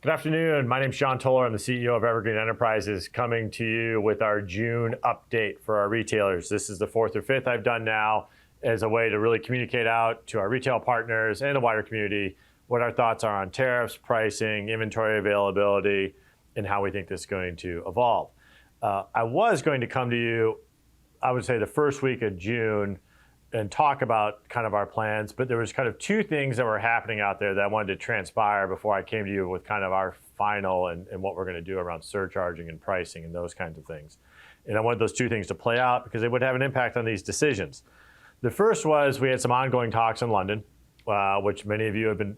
Good afternoon. My name is John Toller. I'm the CEO of Evergreen Enterprises, coming to you with our June update for our retailers. This is the fourth or fifth I've done now as a way to really communicate out to our retail partners and the wider community what our thoughts are on tariffs, pricing, inventory availability, and how we think this is going to evolve. I was going to come to you, I would say the first week of June, and talk about kind of our plans, but there was kind of two things that were happening out there that I wanted to transpire before I came to you with kind of our final and what we're going to do around surcharging and pricing and those kinds of things. And I wanted those two things to play out because they would have an impact on these decisions. The first was we had some ongoing talks in London, which many of you have been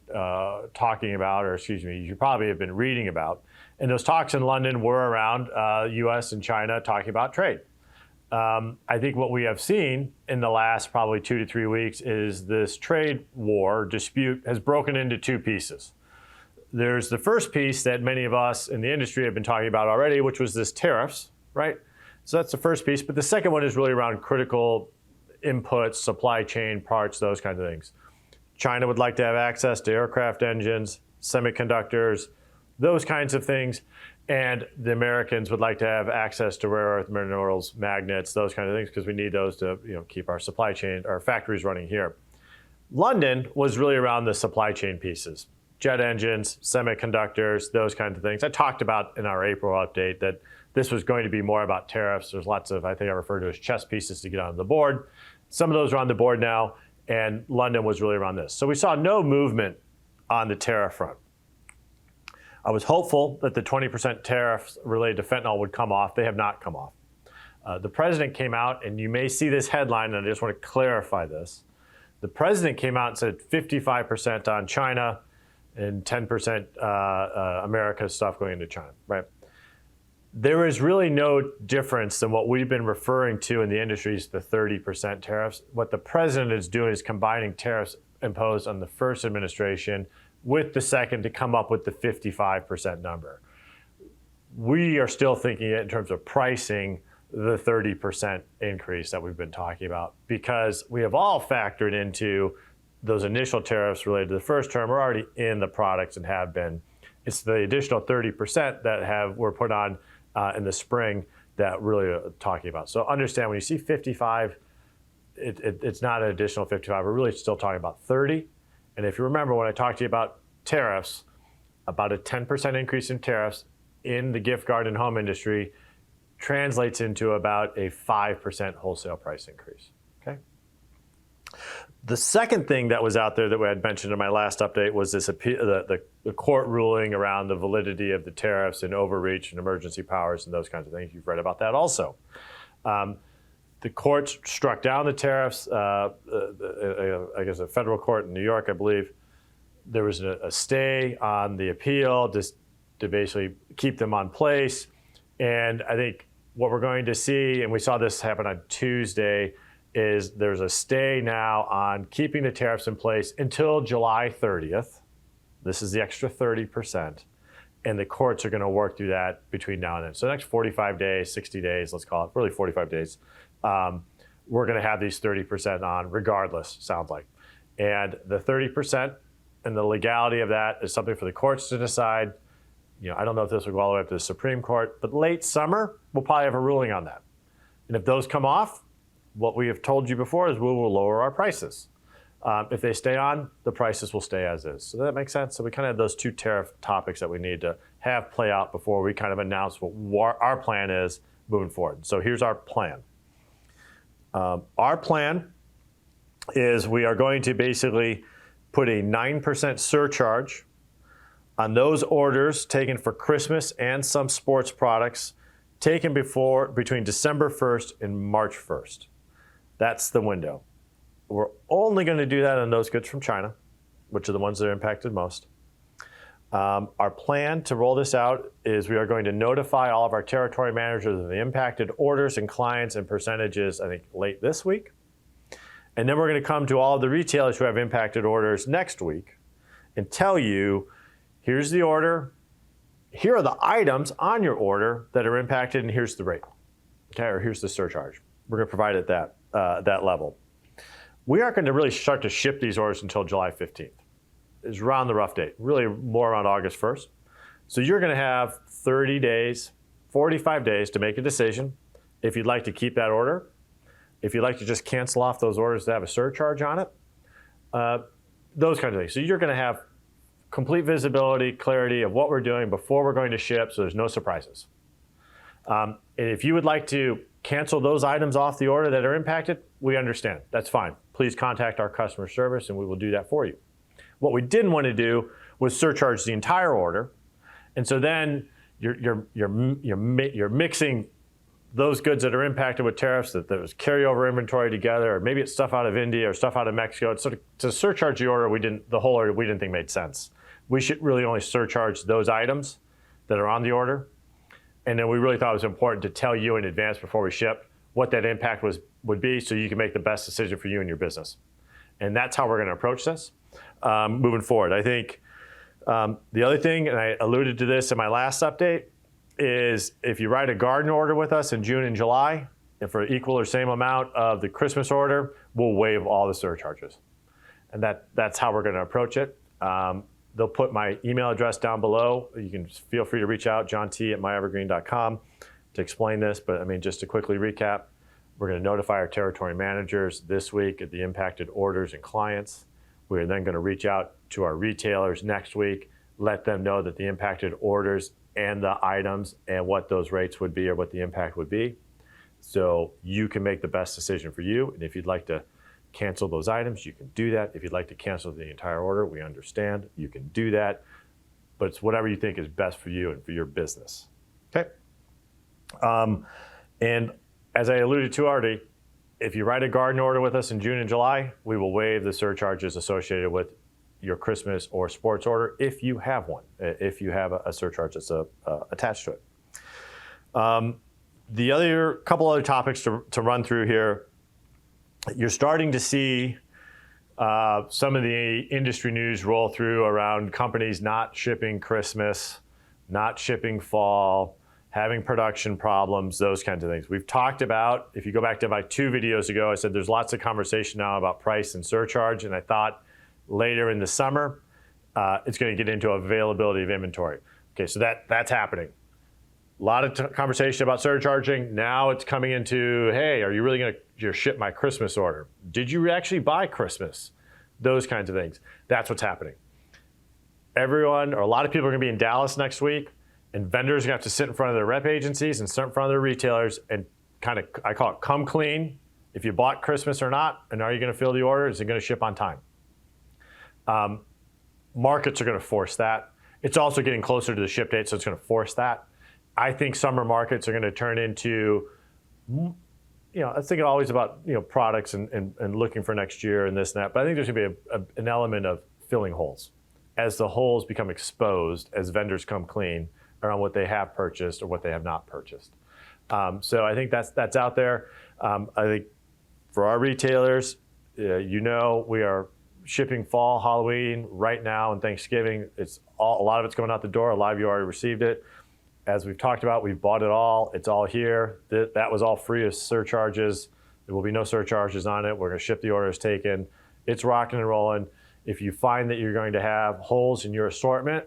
talking about, or excuse me, you probably have been reading about. And those talks in London were around US and China talking about trade. I think what we have seen in the last probably 2 to 3 weeks is this trade war dispute has broken into two pieces. There's the first piece that many of us in the industry have been talking about already, which was this tariffs, right? So that's the first piece. But the second one is really around critical inputs, supply chain parts, those kinds of things. China would like to have access to aircraft engines, semiconductors, those kinds of things. And the Americans would like to have access to rare earth minerals, magnets, those kind of things, because we need those to keep our supply chain, our factories running here. London was really around the supply chain pieces, jet engines, semiconductors, those kinds of things. I talked about in our April update that this was going to be more about tariffs. There's lots of, I think I refer to as chess pieces to get on the board. Some of those are on the board now, and London was really around this. So we saw no movement on the tariff front. I was hopeful that the 20% tariffs related to fentanyl would come off. They have not come off. The president came out, and you may see this headline, and I just want to clarify this. The president came out and said 55% on China and 10% America's stuff going into China, right? There is really no difference than what we've been referring to in the industry as the 30% tariffs. What the president is doing is combining tariffs imposed on the first administration with the second to come up with the 55% number. We are still thinking it in terms of pricing the 30% increase that we've been talking about, because we have all factored into those initial tariffs related to the first term are already in the products and have been. It's the additional 30% that were put on in the spring that really are talking about. So understand when you see 55, it's not an additional 55. We're really still talking about 30. And if you remember when I talked to you about tariffs, about a 10% increase in tariffs in the gift card and home industry translates into about a 5% wholesale price increase, okay? The second thing that was out there that we had mentioned in my last update was this the court ruling around the validity of the tariffs and overreach and emergency powers and those kinds of things. You've read about that also. The courts struck down the tariffs, I guess a federal court in New York, I believe. There was a stay on the appeal just to basically keep them on place. And I think what we're going to see, and we saw this happen on Tuesday, is there's a stay now on keeping the tariffs in place until July 30th. This is the extra 30%. And the courts are going to work through that between now and then. So the next 45 days, 60 days, let's call it, really 45 days, we're going to have these 30% on regardless, sounds like. And the 30% and the legality of that is something for the courts to decide. I don't know if this will go all the way up to the Supreme Court, but late summer, we'll probably have a ruling on that. And if those come off, what we have told you before is we will lower our prices. If they stay on, the prices will stay as is. So that makes sense. So we kind of have those two tariff topics that we need to have play out before we kind of announce what our plan is moving forward. So here's our plan. Our plan is we are going to basically put a 9% surcharge on those orders taken for Christmas and some sports products taken between December 1st and March 1st. That's the window. We're only going to do that on those goods from China, which are the ones that are impacted most. Our plan to roll this out is we are going to notify all of our territory managers of the impacted orders and clients and percentages, I think, late this week. And then we're going to come to all of the retailers who have impacted orders next week and tell you, here's the order, here are the items on your order that are impacted, and here's the rate, okay, or here's the surcharge. We're going to provide it that level. We aren't going to really start to ship these orders until July 15th. Is around the rough date, really more around August 1st. So you're going to have 30 days, 45 days to make a decision if you'd like to keep that order, if you'd like to just cancel off those orders that have a surcharge on it, those kinds of things. So you're going to have complete visibility, clarity of what we're doing before we're going to ship, so there's no surprises. And if you would like to cancel those items off the order that are impacted, we understand. That's fine. Please contact our customer service and we will do that for you. What we didn't want to do was surcharge the entire order. And so then you're mixing those goods that are impacted with tariffs, that there was carryover inventory together, or maybe it's stuff out of India or stuff out of Mexico. It's sort of, to surcharge the order, the whole order, we didn't think made sense. We should really only surcharge those items that are on the order. And then we really thought it was important to tell you in advance before we ship what that impact would be, so you can make the best decision for you and your business. And that's how we're going to approach this moving forward. I think the other thing, and I alluded to this in my last update, is if you write a garden order with us in June and July, and for equal or same amount of the Christmas order, we'll waive all the surcharges. And that's how we're going to approach it. They'll put my email address down below. You can feel free to reach out, johnt@myevergreen.com, to explain this. But I mean, just to quickly recap, we're going to notify our territory managers this week of the impacted orders and clients. We're then going to reach out to our retailers next week, let them know that the impacted orders and the items and what those rates would be or what the impact would be. So you can make the best decision for you. And if you'd like to cancel those items, you can do that. If you'd like to cancel the entire order, we understand. You can do that. But it's whatever you think is best for you and for your business. Okay? And as I alluded to already, if you write a garden order with us in June and July, we will waive the surcharges associated with your Christmas or sports order if you have one, if you have a surcharge that's attached to it. The other couple other topics to run through here, you're starting to see some of the industry news roll through around companies not shipping Christmas, not shipping fall, having production problems, those kinds of things. We've talked about, if you go back to my 2 videos ago, I said there's lots of conversation now about price and surcharge, and I thought later in the summer, it's going to get into availability of inventory. Okay, so that's happening. A lot of conversation about surcharging. Now it's coming into, hey, are you really going to ship my Christmas order? Did you actually buy Christmas? Those kinds of things. That's what's happening. Everyone, or a lot of people are going to be in Dallas next week, and vendors are going to have to sit in front of their rep agencies and sit in front of their retailers and kind of, I call it come clean. If you bought Christmas or not, and are you going to fill the order? Is it going to ship on time? Markets are going to force that. It's also getting closer to the ship date, so it's going to force that. I think summer markets are going to turn into, I was thinking always about products and looking for next year and this and that, but I think there's going to be an element of filling holes. As the holes become exposed, as vendors come clean around what they have purchased or what they have not purchased. So I think that's out there. I think for our retailers, we are shipping fall, Halloween right now, and Thanksgiving. A lot of it's going out the door. A lot of you already received it. As we've talked about, we've bought it all. It's all here. That was all free of surcharges. There will be no surcharges on it. We're going to ship the orders taken. It's rocking and rolling. If you find that you're going to have holes in your assortment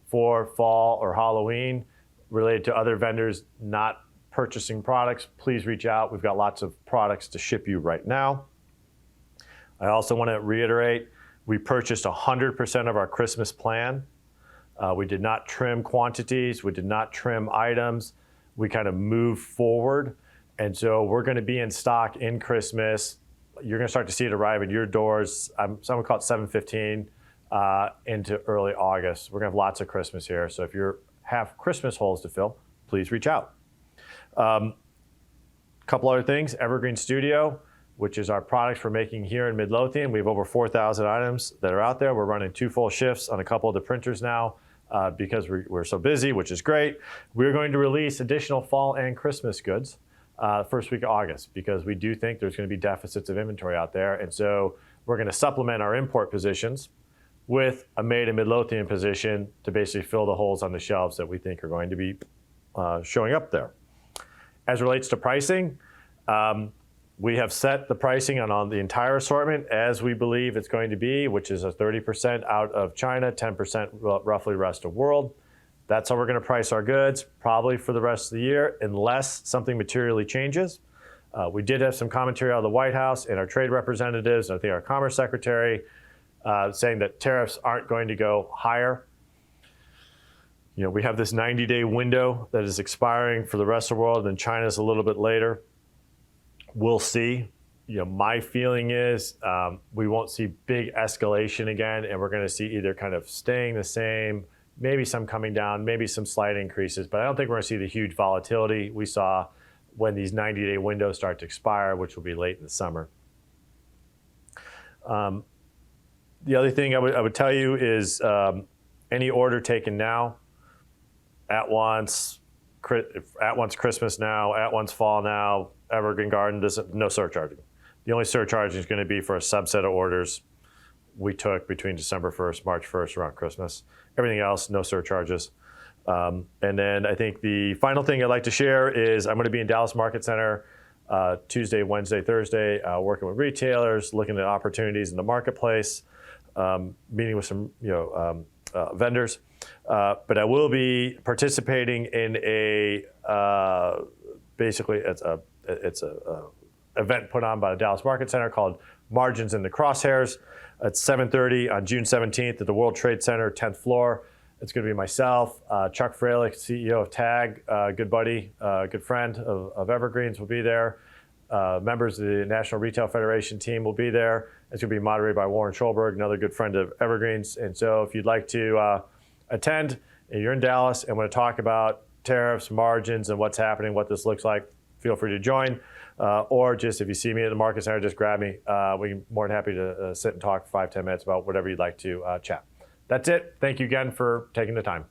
for fall or Halloween related to other vendors not purchasing products, please reach out. We've got lots of products to ship you right now. I also want to reiterate, we purchased 100% of our Christmas plan. We did not trim quantities. We did not trim items. We kind of moved forward. And so we're going to be in stock in Christmas. You're going to start to see it arrive at your doors. Some would call it 7/15 into early August. We're going to have lots of Christmas here. So if you have Christmas holes to fill, please reach out. A couple other things. Evergreen Studio, which is our products we're making here in Midlothian. We have over 4,000 items that are out there. We're running 2 full shifts on a couple of the printers now because we're so busy, which is great. We're going to release additional fall and Christmas goods first week of August because we do think there's going to be deficits of inventory out there. And so we're going to supplement our import positions with a made in Midlothian position to basically fill the holes on the shelves that we think are going to be showing up there. As it relates to pricing, we have set the pricing on the entire assortment as we believe it's going to be, which is a 30% out of China, 10% roughly rest of world. That's how we're going to price our goods, probably for the rest of the year, unless something materially changes. We did have some commentary out of the White House and our trade representatives, and I think our Commerce Secretary, saying that tariffs aren't going to go higher. We have this 90-day window that is expiring for the rest of the world, and China's a little bit later. We'll see. My feeling is we won't see big escalation again, and we're going to see either kind of staying the same, maybe some coming down, maybe some slight increases, but I don't think we're going to see the huge volatility we saw when these 90-day windows start to expire, which will be late in the summer. The other thing I would tell you is any order taken now, at once Christmas now, at once fall now, Evergreen Garden, no surcharging. The only surcharging is going to be for a subset of orders we took between December 1st, March 1st, around Christmas. Everything else, no surcharges. And then I think the final thing I'd like to share is I'm going to be in Dallas Market Center Tuesday, Wednesday, Thursday, working with retailers, looking at opportunities in the marketplace, meeting with some vendors. But I will be participating in basically it's a event put on by the Dallas Market Center called Margins in the Crosshairs. It's 7:30 on June 17th at the World Trade Center, 10th floor. It's going to be myself, Chuck Fralick, CEO of TAG, good buddy, good friend of Evergreens will be there. Members of the National Retail Federation team will be there. It's going to be moderated by Warren Schulberg, another good friend of Evergreens. And so if you'd like to attend, and you're in Dallas and want to talk about tariffs, margins, and what's happening, what this looks like, feel free to join. Or just if you see me at the Market Center, just grab me. We're more than happy to sit and talk for 5-10 minutes about whatever you'd like to chat. That's it. Thank you again for taking the time.